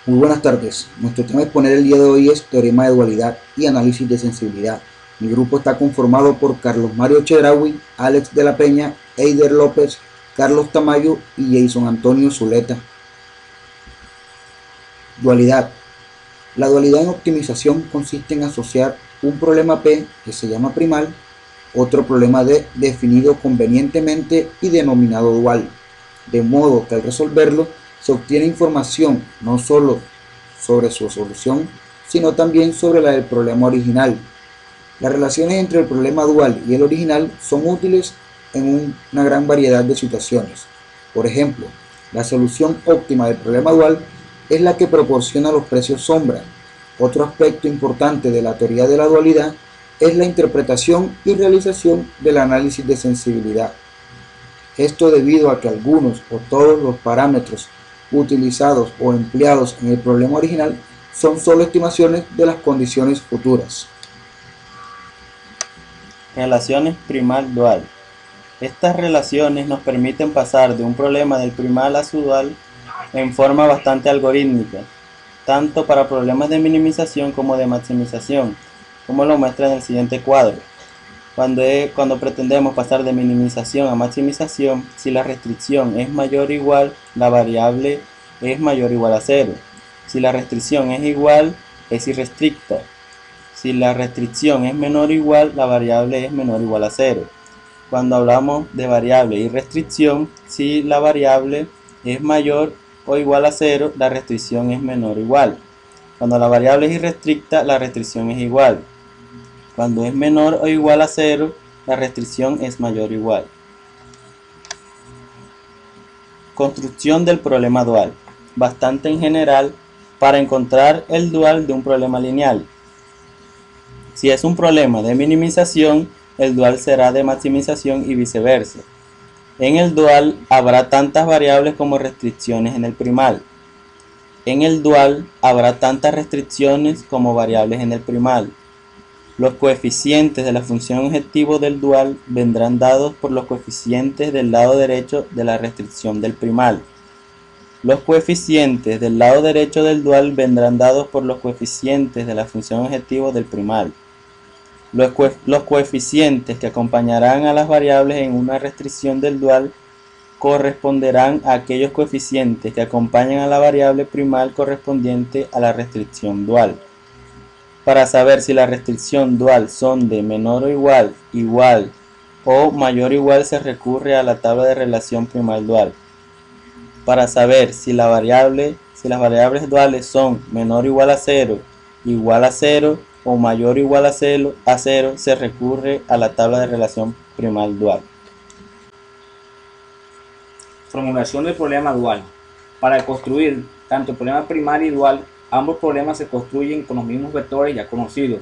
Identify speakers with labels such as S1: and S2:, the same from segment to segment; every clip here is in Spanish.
S1: Muy buenas tardes. Nuestro tema a exponer el día de hoy es teorema de dualidad y análisis de sensibilidad. Mi grupo está conformado por Carlos Mario Chedraui, Alex de la Peña, Eider López, Carlos Tamayo y Jason Antonio Zuleta. Dualidad. La dualidad en optimización consiste en asociar un problema P, que se llama primal, otro problema D definido convenientemente y denominado dual, de modo que al resolverlo se obtiene información no solo sobre su solución, sino también sobre la del problema original. Las relaciones entre el problema dual y el original son útiles en una gran variedad de situaciones. Por ejemplo, la solución óptima del problema dual es la que proporciona los precios sombra. Otro aspecto importante de la teoría de la dualidad es la interpretación y realización del análisis de sensibilidad. Esto debido a que algunos o todos los parámetros utilizados o empleados en el problema original son solo estimaciones de las condiciones futuras.
S2: Relaciones primal-dual. Estas relaciones nos permiten pasar de un problema del primal a su dual en forma bastante algorítmica, tanto para problemas de minimización como de maximización, como lo muestra en el siguiente cuadro. Cuando pretendemos pasar de minimización a maximización, si la restricción es mayor o igual, la variable es mayor o igual a 0. Si la restricción es igual, es irrestricta. Si la restricción es menor o igual, la variable es menor o igual a 0. Cuando hablamos de variable y restricción, si la variable es mayor o igual a 0, la restricción es menor o igual. Cuando la variable es irrestricta, la restricción es igual. Cuando es menor o igual a 0, la restricción es mayor o igual. Construcción del problema dual. Bastante en general para encontrar el dual de un problema lineal. Si es un problema de minimización, el dual será de maximización y viceversa. En el dual habrá tantas variables como restricciones en el primal. En el dual habrá tantas restricciones como variables en el primal. Los coeficientes de la función objetivo del dual vendrán dados por los coeficientes del lado derecho de la restricción del primal. Los coeficientes del lado derecho del dual vendrán dados por los coeficientes de la función objetivo del primal. Los coeficientes que acompañarán a las variables en una restricción del dual corresponderán a aquellos coeficientes que acompañan a la variable primal correspondiente a la restricción dual. Para saber si la restricción dual son de menor o igual, igual o mayor o igual, se recurre a la tabla de relación primal-dual. Para saber si las variables duales son menor o igual a 0, igual a 0 o mayor o igual a 0, se recurre a la tabla de relación primal-dual.
S3: Formulación del problema dual. Para construir tanto el problema primal y dual, ambos problemas se construyen con los mismos vectores ya conocidos,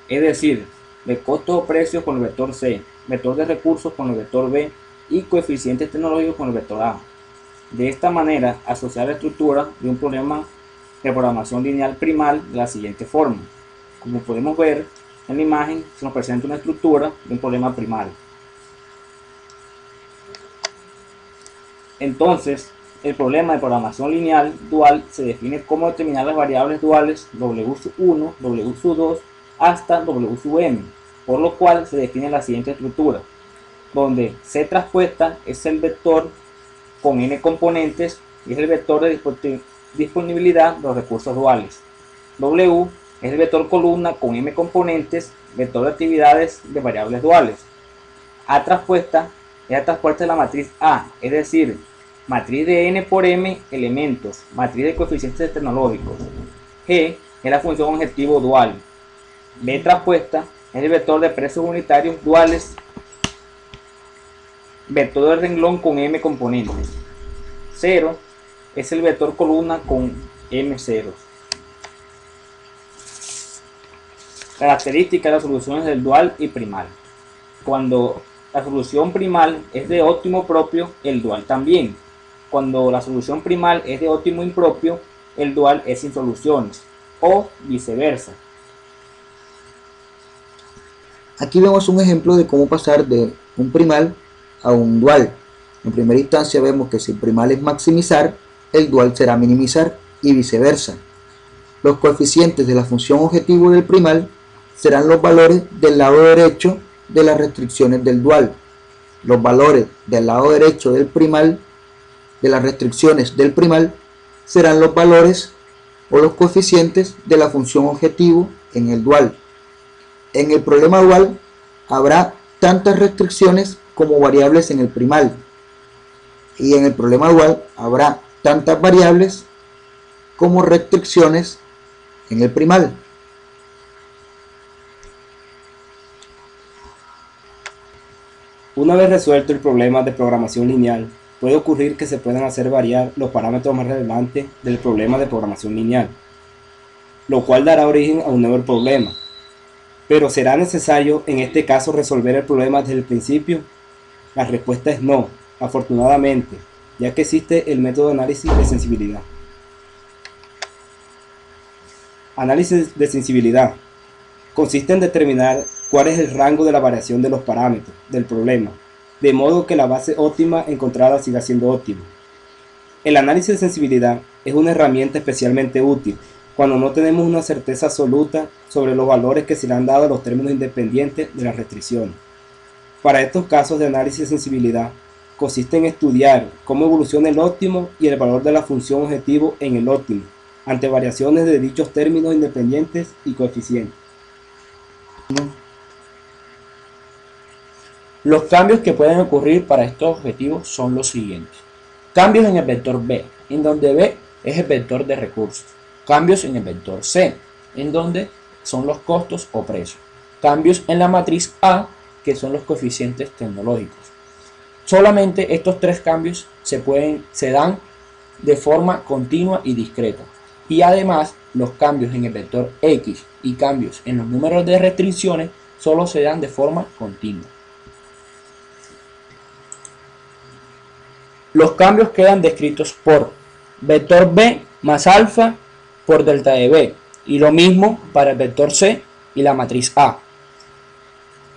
S3: es decir, de costos o precios con el vector C, vector de recursos con el vector B y coeficientes tecnológicos con el vector A. De esta manera, asociar la estructura de un problema de programación lineal primal de la siguiente forma. Como podemos ver en la imagen, se nos presenta una estructura de un problema primal. Entonces, el problema de programación lineal dual se define como determinar las variables duales W1, W2 hasta W por lo cual se define la siguiente estructura, donde C traspuesta es el vector con n componentes y es el vector de disponibilidad de los recursos duales. W es el vector columna con m componentes, vector de actividades de variables duales. A traspuesta es la traspuesta de la matriz A, es decir, matriz de n por m elementos, matriz de coeficientes tecnológicos. G es la función objetivo dual. B traspuesta es el vector de precios unitarios duales, vector de renglón con m componentes. 0 es el vector columna con m ceros. Características de las soluciones del dual y primal. Cuando la solución primal es de óptimo propio, el dual también. Cuando la solución primal es de óptimo impropio, el dual es sin soluciones, o viceversa.
S1: Aquí vemos un ejemplo de cómo pasar de un primal a un dual. En primera instancia vemos que si el primal es maximizar, el dual será minimizar, y viceversa. Los coeficientes de la función objetivo del primal serán los valores del lado derecho de las restricciones del dual. Los valores del lado derecho del primal, de las restricciones del primal, serán los valores o los coeficientes de la función objetivo en el dual. En el problema dual habrá tantas restricciones como variables en el primal, y en el problema dual habrá tantas variables como restricciones en el primal.
S3: Una vez resuelto el problema de programación lineal, puede ocurrir que se puedan hacer variar los parámetros más relevantes del problema de programación lineal, lo cual dará origen a un nuevo problema. Pero ¿será necesario en este caso resolver el problema desde el principio? La respuesta es no, afortunadamente, ya que existe el método de análisis de sensibilidad. Análisis de sensibilidad consiste en determinar cuál es el rango de la variación de los parámetros del problema, de modo que la base óptima encontrada siga siendo óptima. El análisis de sensibilidad es una herramienta especialmente útil cuando no tenemos una certeza absoluta sobre los valores que se le han dado a los términos independientes de las restricciones. Para estos casos de análisis de sensibilidad, consiste en estudiar cómo evoluciona el óptimo y el valor de la función objetivo en el óptimo, ante variaciones de dichos términos independientes y coeficientes.
S4: Los cambios que pueden ocurrir para estos objetivos son los siguientes. Cambios en el vector B, en donde B es el vector de recursos. Cambios en el vector C, en donde son los costos o precios. Cambios en la matriz A, que son los coeficientes tecnológicos. Solamente estos tres cambios se dan de forma continua y discreta. Y además, los cambios en el vector X y cambios en los números de restricciones solo se dan de forma continua. Los cambios quedan descritos por vector B más alfa por delta de B, y lo mismo para el vector C y la matriz A,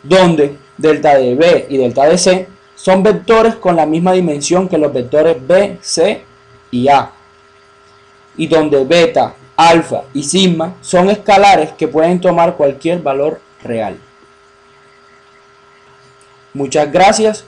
S4: donde delta de B y delta de C son vectores con la misma dimensión que los vectores B, C y A, y donde beta, alfa y sigma son escalares que pueden tomar cualquier valor real. Muchas gracias